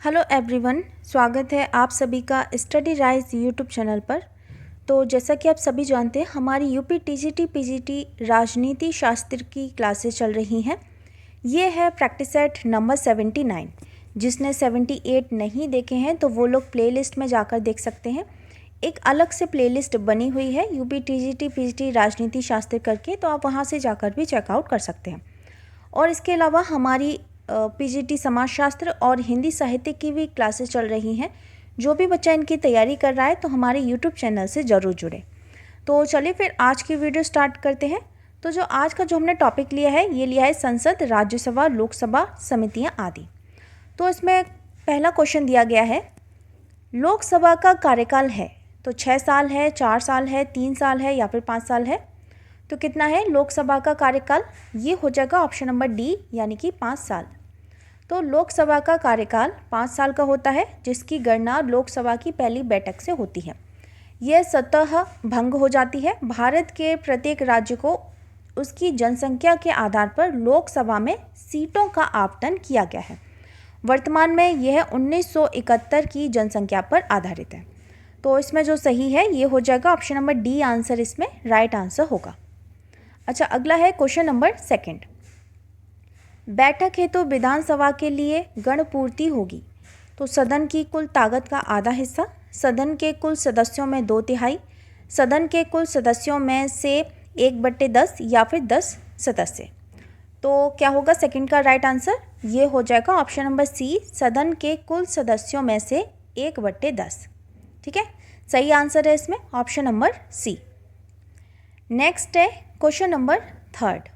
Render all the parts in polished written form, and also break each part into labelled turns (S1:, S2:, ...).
S1: Hello everyone, स्वागत है आप सभी का स्टडी राइज यूट्यूब चैनल पर। तो जैसा कि आप सभी जानते हैं, हमारी यूपी टीजीटी पीजीटी राजनीति शास्त्र की क्लासेस चल रही हैं। ये है प्रैक्टिस सेट नंबर 79। जिसने 78 नहीं देखे हैं तो वो लोग प्लेलिस्ट में जाकर देख सकते हैं। एक अलग से प्लेलिस्ट बनी हुई है यूपी टीजीटी पीजीटी राजनीति शास्त्र करके, तो आप वहाँ से जाकर भी चेकआउट कर सकते हैं। और इसके अलावा हमारी पीजीटी समाजशास्त्र और हिंदी साहित्य की भी क्लासेस चल रही हैं। जो भी बच्चा इनकी तैयारी कर रहा है तो हमारे यूट्यूब चैनल से ज़रूर जुड़े। तो चलिए फिर आज की वीडियो स्टार्ट करते हैं। तो आज का जो हमने टॉपिक लिया है, ये लिया है संसद, राज्यसभा, लोकसभा, समितियां आदि। तो इसमें पहला क्वेश्चन दिया गया है, लोकसभा का कार्यकाल है तो 6 साल है, 4 साल है, 3 साल है या फिर 5 साल है। तो कितना है लोकसभा का कार्यकाल? ये हो जाएगा ऑप्शन नंबर डी, यानी कि 5 साल। तो लोकसभा का कार्यकाल 5 साल का होता है, जिसकी गणना लोकसभा की पहली बैठक से होती है। यह स्वतः भंग हो जाती है। भारत के प्रत्येक राज्य को उसकी जनसंख्या के आधार पर लोकसभा में सीटों का आवंटन किया गया है। वर्तमान में यह 1971 की जनसंख्या पर आधारित है। तो इसमें जो सही है ये हो जाएगा ऑप्शन नंबर डी, आंसर इसमें राइट आंसर होगा। अच्छा, अगला है क्वेश्चन नंबर 2। बैठक हेतु विधानसभा के लिए गणपूर्ति होगी तो सदन की कुल ताकत का आधा हिस्सा, सदन के कुल सदस्यों में 2/3, सदन के कुल सदस्यों में से 1/10 या फिर 10 सदस्य। तो क्या होगा सेकंड का राइट आंसर? ये हो जाएगा ऑप्शन नंबर सी, सदन के कुल सदस्यों में से 1/10। ठीक है, सही आंसर है इसमें ऑप्शन नंबर सी। नेक्स्ट है क्वेश्चन नंबर 3।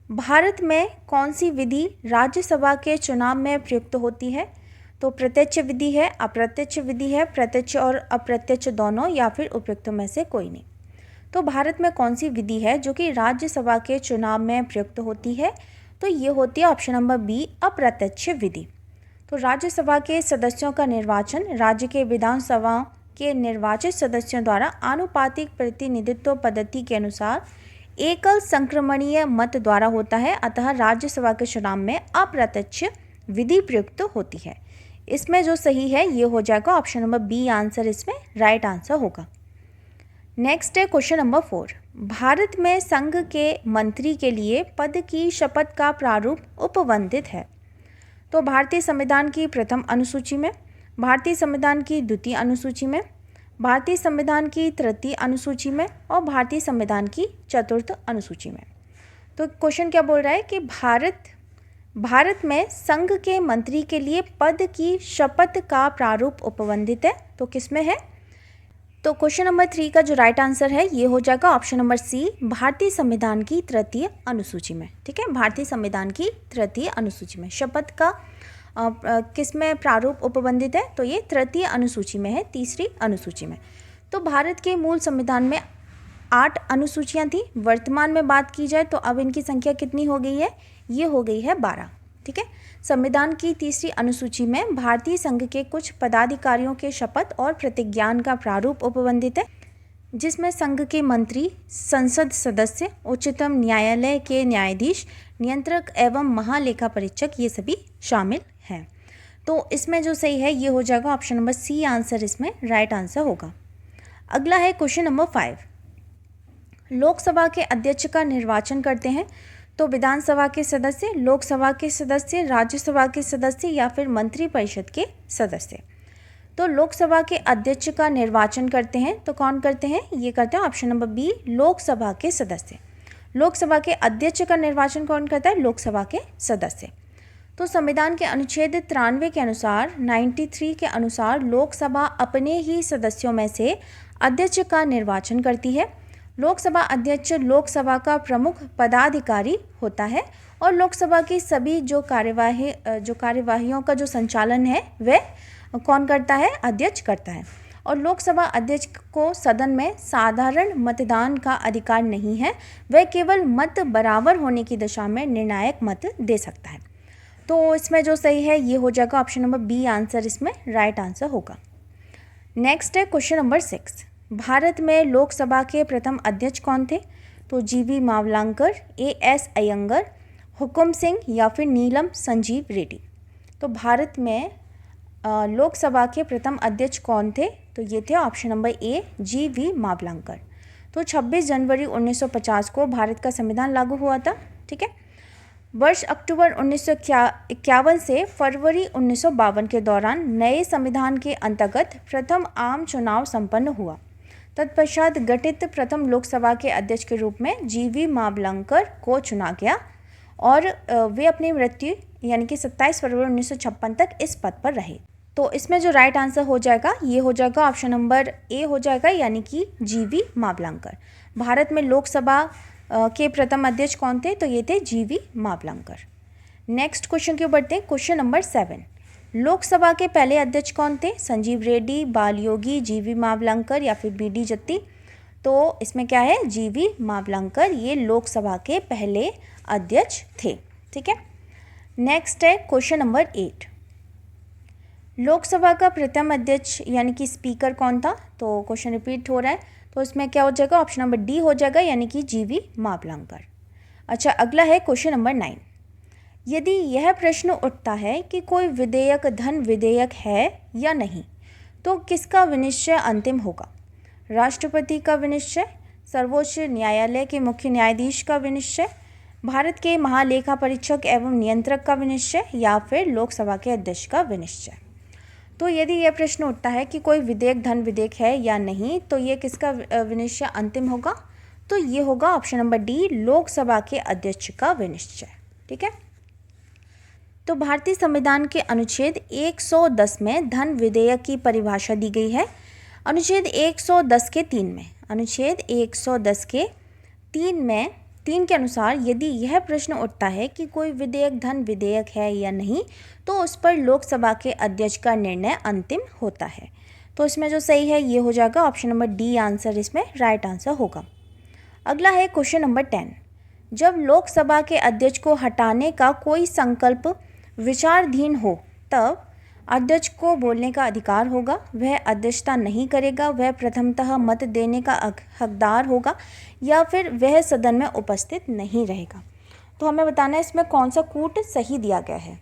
S1: भारत में कौन सी विधि राज्यसभा के चुनाव में प्रयुक्त होती है? तो प्रत्यक्ष विधि है, अप्रत्यक्ष विधि है, प्रत्यक्ष और अप्रत्यक्ष दोनों, या फिर उपयुक्त में से कोई नहीं। तो भारत में कौन सी विधि है जो कि राज्यसभा के चुनाव में प्रयुक्त होती है? तो ये होती है ऑप्शन नंबर बी, अप्रत्यक्ष विधि। तो राज्यसभा के सदस्यों का निर्वाचन राज्य के विधानसभा के निर्वाचित सदस्यों द्वारा आनुपातिक प्रतिनिधित्व पद्धति के अनुसार एकल संक्रमणीय मत द्वारा होता है। अतः राज्यसभा के चुनाव में अप्रत्यक्ष विधि प्रयुक्त होती है। इसमें जो सही है ये हो जाएगा ऑप्शन नंबर बी, आंसर इसमें राइट आंसर होगा। नेक्स्ट है क्वेश्चन नंबर 4। भारत में संघ के मंत्री के लिए पद की शपथ का प्रारूप उपबंधित है। तो भारतीय संविधान की प्रथम अनुसूची में, भारतीय संविधान की द्वितीय अनुसूची में, भारतीय संविधान की तृतीय अनुसूची में और भारतीय संविधान की चतुर्थ अनुसूची में। तो क्वेश्चन क्या बोल रहा है कि भारत में संघ के मंत्री के लिए पद की शपथ का प्रारूप उपबंधित है। तो किसमें है? तो क्वेश्चन नंबर 3 का जो राइट आंसर है ये हो जाएगा ऑप्शन नंबर सी, भारतीय संविधान की तृतीय अनुसूची में। ठीक है, भारतीय संविधान की तृतीय अनुसूची में शपथ का किसमें प्रारूप उपबंधित है? तो ये तृतीय अनुसूची में है, तीसरी अनुसूची में। तो भारत के मूल संविधान में 8 अनुसूचियां थी। वर्तमान में बात की जाए तो अब इनकी संख्या कितनी हो गई है? ये हो गई है 12। ठीक है, संविधान की तीसरी अनुसूची में भारतीय संघ के कुछ पदाधिकारियों के शपथ और प्रतिज्ञान का प्रारूप उपबंधित है, जिसमें संघ के मंत्री, संसद सदस्य, उच्चतम न्यायालय के न्यायाधीश, नियंत्रक एवं महालेखा परीक्षक ये सभी शामिल हैं। तो इसमें जो सही है ये हो जाएगा ऑप्शन नंबर सी, आंसर इसमें राइट आंसर होगा। अगला है क्वेश्चन नंबर 5। लोकसभा के अध्यक्ष का निर्वाचन करते हैं तो विधानसभा के सदस्य, लोकसभा के सदस्य, राज्यसभा के सदस्य या फिर मंत्रिपरिषद के सदस्य। तो लोकसभा के अध्यक्ष का निर्वाचन करते हैं तो कौन करते हैं? ये करते हैं ऑप्शन नंबर बी, लोकसभा के सदस्य। लोकसभा के अध्यक्ष का निर्वाचन कौन करता है? लोकसभा के सदस्य। तो संविधान के अनुच्छेद 93 के अनुसार, 93 के अनुसार लोकसभा अपने ही सदस्यों में से अध्यक्ष का निर्वाचन करती है। लोकसभा अध्यक्ष लोकसभा का प्रमुख पदाधिकारी होता है और लोकसभा की सभी जो कार्यवाहियों का जो संचालन है वह कौन करता है? अध्यक्ष करता है। और लोकसभा अध्यक्ष को सदन में साधारण मतदान का अधिकार नहीं है, वह केवल मत बराबर होने की दशा में निर्णायक मत दे सकता है। तो इसमें जो सही है ये हो जाएगा ऑप्शन नंबर बी, आंसर इसमें राइट आंसर होगा। नेक्स्ट है क्वेश्चन नंबर 6। भारत में लोकसभा के प्रथम अध्यक्ष कौन थे? तो जीवी मावलंकर, एएस अयंगर, हुकुम सिंह या फिर नीलम संजीव रेड्डी। तो भारत में लोकसभा के प्रथम अध्यक्ष कौन थे? तो ये थे option number A G.V.. Mavalankar. तो 26 जनवरी 1950 को भारत का संविधान लागू हुआ था। ठीक है। वर्ष अक्टूबर 1951 से फरवरी 1952 के दौरान नए संविधान के अंतर्गत प्रथम आम चुनाव संपन्न हुआ। तत्पश्चात गठित प्रथम लोकसभा के अध्यक्ष के रूप में जी.वी. मावलंकर को चुना गया और वे अपनी मृत्यु यानी कि 27 फरवरी 1956 तक इस पद पर रहे। तो इसमें जो राइट आंसर हो जाएगा ये हो जाएगा ऑप्शन नंबर ए हो जाएगा, यानी कि जी.वी. मावलंकर। भारत में लोकसभा के प्रथम अध्यक्ष कौन थे? तो ये थे जी.वी. मावलंकर। नेक्स्ट क्वेश्चन की ओर बढ़ते हैं। क्वेश्चन नंबर 7, लोकसभा के पहले अध्यक्ष कौन थे? संजीव रेड्डी, बालयोगी, जी.वी. मावलंकर या फिर बी.डी. जत्ती? तो इसमें क्या है? जी.वी. मावलंकर ये लोकसभा के पहले अध्यक्ष थे। ठीक है। नेक्स्ट है क्वेश्चन नंबर 8, लोकसभा का प्रथम अध्यक्ष यानी कि स्पीकर कौन था? तो क्वेश्चन रिपीट हो रहा है, तो इसमें क्या हो जाएगा? ऑप्शन नंबर डी हो जाएगा, यानी कि जी.वी. मावलंकर। अच्छा, अगला है क्वेश्चन नंबर 9, यदि यह प्रश्न उठता है कि कोई विधेयक धन विधेयक है या नहीं, तो किसका विनिश्चय अंतिम होगा? राष्ट्रपति का विनिश्चय, सर्वोच्च न्यायालय के मुख्य न्यायाधीश का विनिश्चय, भारत के महालेखा परीक्षक एवं नियंत्रक का विनिश्चय या फिर लोकसभा के अध्यक्ष का विनिश्चय? तो यदि यह प्रश्न उठता है कि कोई विधेयक धन विधेयक है या नहीं, तो ये किसका विनिश्चय अंतिम होगा? तो ये होगा ऑप्शन नंबर डी, लोकसभा के अध्यक्ष का विनिश्चय। ठीक है। तो भारतीय संविधान के अनुच्छेद 110 में धन विधेयक की परिभाषा दी गई है। अनुच्छेद 110 के 3 में, अनुच्छेद 110 के 3 के अनुसार यदि यह प्रश्न उठता है कि कोई विधेयक धन विधेयक है या नहीं, तो उस पर लोकसभा के अध्यक्ष का निर्णय अंतिम होता है। तो इसमें जो सही है ये हो जाएगा ऑप्शन नंबर डी, आंसर इसमें राइट आंसर होगा। अगला है क्वेश्चन नंबर 10, जब लोकसभा के अध्यक्ष को हटाने का कोई संकल्प विचाराधीन हो तब अध्यक्ष को बोलने का अधिकार होगा, वह अध्यक्षता नहीं करेगा, वह प्रथमतः मत देने का हकदार होगा या फिर वह सदन में उपस्थित नहीं रहेगा। तो हमें बताना है इसमें कौन सा कूट सही दिया गया है।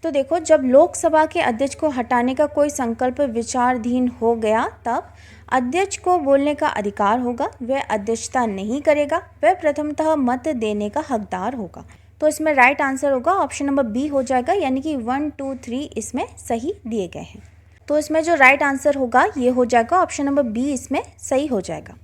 S1: तो देखो, जब लोकसभा के अध्यक्ष को हटाने का कोई संकल्प विचाराधीन हो गया तब अध्यक्ष को बोलने का अधिकार होगा, वह अध्यक्षता नहीं करेगा, वह प्रथमतः मत देने का हकदार होगा। तो इसमें राइट आंसर होगा ऑप्शन नंबर बी हो जाएगा, यानी कि 1, 2, 3 इसमें सही दिए गए हैं। तो इसमें जो राइट आंसर होगा ये हो जाएगा ऑप्शन नंबर बी, इसमें सही हो जाएगा।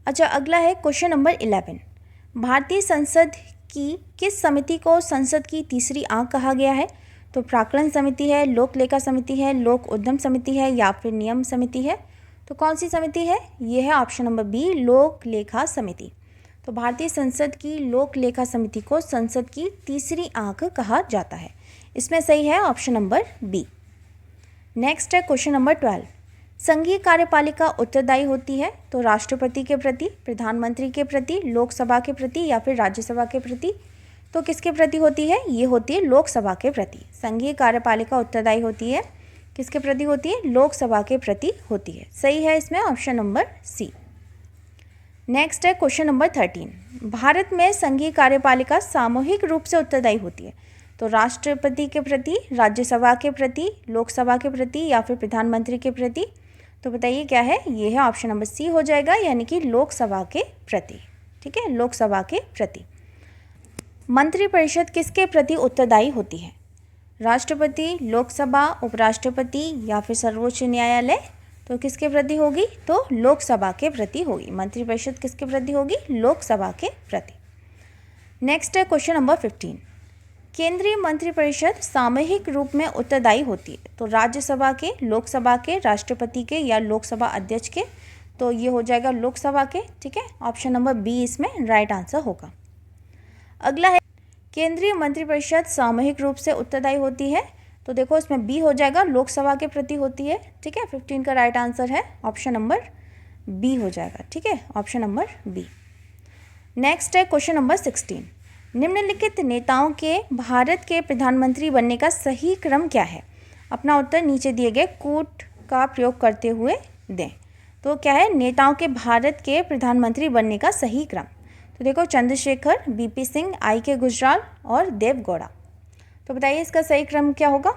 S1: अच्छा, अगला है क्वेश्चन नंबर 11, भारतीय संसद की किस समिति को संसद की तीसरी आंख कहा गया है? तो प्राक्कलन समिति है, लोक लेखा समिति है, लोक उद्यम समिति है या फिर नियम समिति है? तो कौन सी समिति है? ये है ऑप्शन नंबर बी, लोक लेखा समिति। तो भारतीय संसद की लोक लेखा समिति को संसद की तीसरी आंख कहा जाता है। इसमें सही है ऑप्शन नंबर बी। नेक्स्ट है क्वेश्चन नंबर 12, संघीय कार्यपालिका उत्तरदायी होती है तो राष्ट्रपति के प्रति, प्रधानमंत्री के प्रति, लोकसभा के प्रति या फिर राज्यसभा के प्रति? तो किसके प्रति होती है? ये होती है लोकसभा के प्रति। संघीय कार्यपालिका उत्तरदायी होती है किसके प्रति होती है? लोकसभा के प्रति होती है। सही है इसमें ऑप्शन नंबर सी। नेक्स्ट है क्वेश्चन नंबर 13, भारत में संघीय कार्यपालिका सामूहिक रूप से उत्तरदायी होती है तो राष्ट्रपति के प्रति, राज्यसभा के प्रति, लोकसभा के प्रति या फिर प्रधानमंत्री के प्रति? तो बताइए क्या है? ये है ऑप्शन नंबर सी हो जाएगा, यानी कि लोकसभा के प्रति। ठीक है, लोकसभा के प्रति। मंत्रिपरिषद किसके प्रति उत्तरदायी होती है? राष्ट्रपति, लोकसभा, उपराष्ट्रपति या फिर सर्वोच्च न्यायालय? तो किसके प्रति होगी? तो लोकसभा के प्रति होगी। मंत्रिपरिषद किसके प्रति होगी? लोकसभा के प्रति। नेक्स्ट है क्वेश्चन नंबर 15, केंद्रीय मंत्रिपरिषद सामूहिक रूप में उत्तरदायी होती है तो राज्यसभा के, लोकसभा के, राष्ट्रपति के या लोकसभा अध्यक्ष के? तो ये हो जाएगा लोकसभा के। ठीक है, ऑप्शन नंबर बी इसमें राइट आंसर होगा। अगला है केंद्रीय मंत्रिपरिषद सामूहिक रूप से उत्तरदायी होती है तो देखो इसमें बी हो जाएगा, लोकसभा के प्रति होती है। ठीक है, 15 का राइट आंसर है ऑप्शन नंबर बी हो जाएगा। ठीक है, ऑप्शन नंबर बी। नेक्स्ट है क्वेश्चन नंबर 16, निम्नलिखित नेताओं के भारत के प्रधानमंत्री बनने का सही क्रम क्या है? अपना उत्तर नीचे दिए गए कूट का प्रयोग करते हुए दें। तो क्या है? नेताओं के भारत के प्रधानमंत्री बनने का सही क्रम। तो देखो, चंद्रशेखर, बीपी सिंह, आई.के. गुजराल और देव गौड़ा। तो बताइए इसका सही क्रम क्या होगा?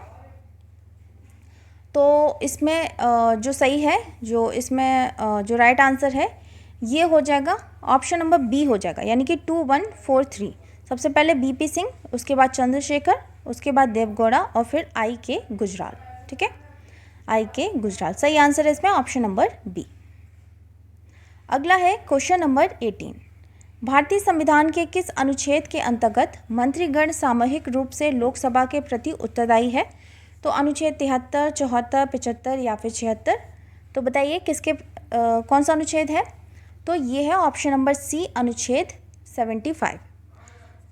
S1: तो इसमें जो सही है, जो इसमें जो राइट आंसर है ये हो जाएगा ऑप्शन नंबर बी हो जाएगा, यानी कि 2143। सबसे पहले बीपी सिंह, उसके बाद चंद्रशेखर, उसके बाद देवगौड़ा और फिर आई के गुजराल। ठीक है, आई के गुजराल सही आंसर है इसमें ऑप्शन नंबर बी। अगला है क्वेश्चन नंबर 18। भारतीय संविधान के किस अनुच्छेद के अंतर्गत मंत्रीगण सामूहिक रूप से लोकसभा के प्रति उत्तरदायी है? तो अनुच्छेद 73, 74, 75 या फिर 76। तो बताइए किसके कौन सा अनुच्छेद है? तो ये है ऑप्शन नंबर सी, अनुच्छेद 75।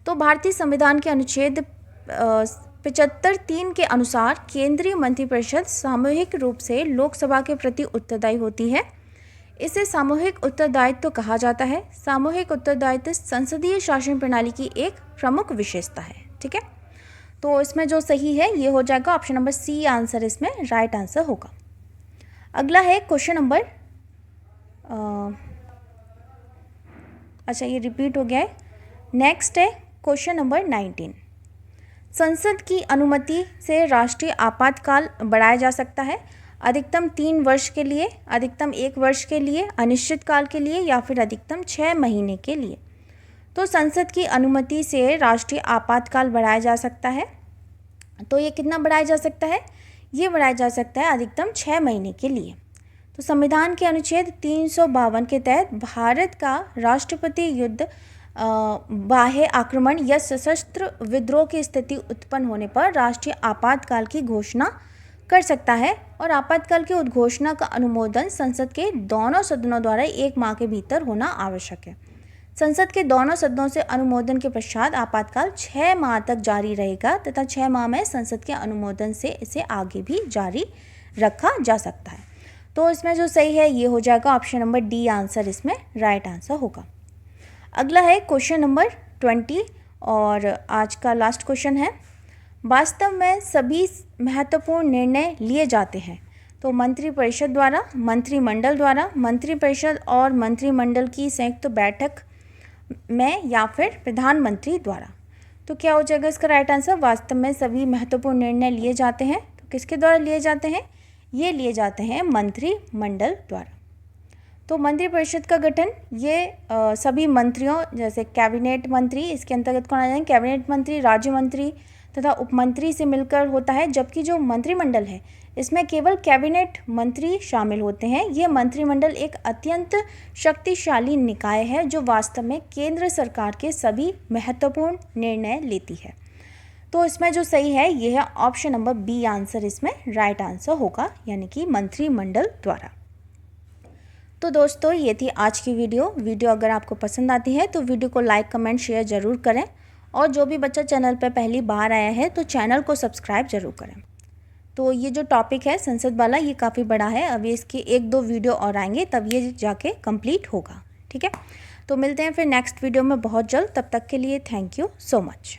S1: तो भारतीय संविधान के अनुच्छेद 75(3) के अनुसार केंद्रीय मंत्रिपरिषद सामूहिक रूप से लोकसभा के प्रति उत्तरदायी होती है। इसे सामूहिक उत्तरदायित्व कहा जाता है। सामूहिक उत्तरदायित्व संसदीय शासन प्रणाली की एक प्रमुख विशेषता है। ठीक है, तो इसमें जो सही है ये हो जाएगा ऑप्शन नंबर सी आंसर, इसमें राइट आंसर होगा। अगला है क्वेश्चन नंबर अच्छा ये रिपीट हो गया है। नेक्स्ट है क्वेश्चन नंबर 19। संसद की अनुमति से राष्ट्रीय आपातकाल बढ़ाया जा सकता है अधिकतम 3 वर्ष के लिए, अधिकतम 1 वर्ष के लिए, अनिश्चितकाल के लिए या फिर अधिकतम 6 महीने के लिए। तो संसद की अनुमति से राष्ट्रीय आपातकाल बढ़ाया जा सकता है। तो ये कितना बढ़ाया जा सकता है? ये बढ़ाया जा सकता है अधिकतम 6 महीने के लिए। तो संविधान के अनुच्छेद 352 के तहत भारत का राष्ट्रपति युद्ध, बाह्य आक्रमण या सशस्त्र विद्रोह की स्थिति उत्पन्न होने पर राष्ट्रीय आपातकाल की घोषणा कर सकता है और आपातकाल की उद्घोषणा का अनुमोदन संसद के दोनों सदनों द्वारा 1 माह के भीतर होना आवश्यक है। संसद के दोनों सदनों से अनुमोदन के पश्चात आपातकाल 6 माह तक जारी रहेगा तथा 6 माह में संसद के अनुमोदन से इसे आगे भी जारी रखा जा सकता है। तो इसमें जो सही है ये हो जाएगा ऑप्शन नंबर डी आंसर, इसमें राइट आंसर होगा। अगला है क्वेश्चन नंबर 20 और आज का लास्ट क्वेश्चन है। वास्तव में सभी महत्वपूर्ण निर्णय लिए जाते हैं तो मंत्रिपरिषद द्वारा, मंत्रिमंडल द्वारा, मंत्रिपरिषद और मंत्रिमंडल की संयुक्त बैठक में या फिर प्रधानमंत्री द्वारा। तो क्या हो जाएगा इसका राइट आंसर? वास्तव में सभी महत्वपूर्ण निर्णय लिए जाते हैं तो किसके द्वारा लिए जाते हैं? ये लिए जाते हैं मंत्रिमंडल द्वारा। तो मंत्रिपरिषद का गठन ये सभी मंत्रियों जैसे कैबिनेट मंत्री, इसके अंतर्गत कौन आ जाएंगे? कैबिनेट मंत्री, राज्य मंत्री तथा उपमंत्री से मिलकर होता है, जबकि जो मंत्रिमंडल है इसमें केवल कैबिनेट मंत्री शामिल होते हैं। ये मंत्रिमंडल एक अत्यंत शक्तिशाली निकाय है जो वास्तव में केंद्र सरकार के सभी महत्वपूर्ण निर्णय लेती है। तो इसमें जो सही है ये है ऑप्शन नंबर बी आंसर, इसमें राइट आंसर होगा, यानी कि मंत्रिमंडल द्वारा। तो दोस्तों ये थी आज की वीडियो अगर आपको पसंद आती है तो वीडियो को लाइक, कमेंट, शेयर ज़रूर करें और जो भी बच्चा चैनल पर पहली बार आया है तो चैनल को सब्सक्राइब ज़रूर करें। तो ये जो टॉपिक है संसद वाला ये काफ़ी बड़ा है, अभी इसकी 1-2 वीडियो और आएंगे तब ये जाके कंप्लीट होगा। ठीक है, तो मिलते हैं फिर नेक्स्ट वीडियो में बहुत जल्द। तब तक के लिए थैंक यू सो मच।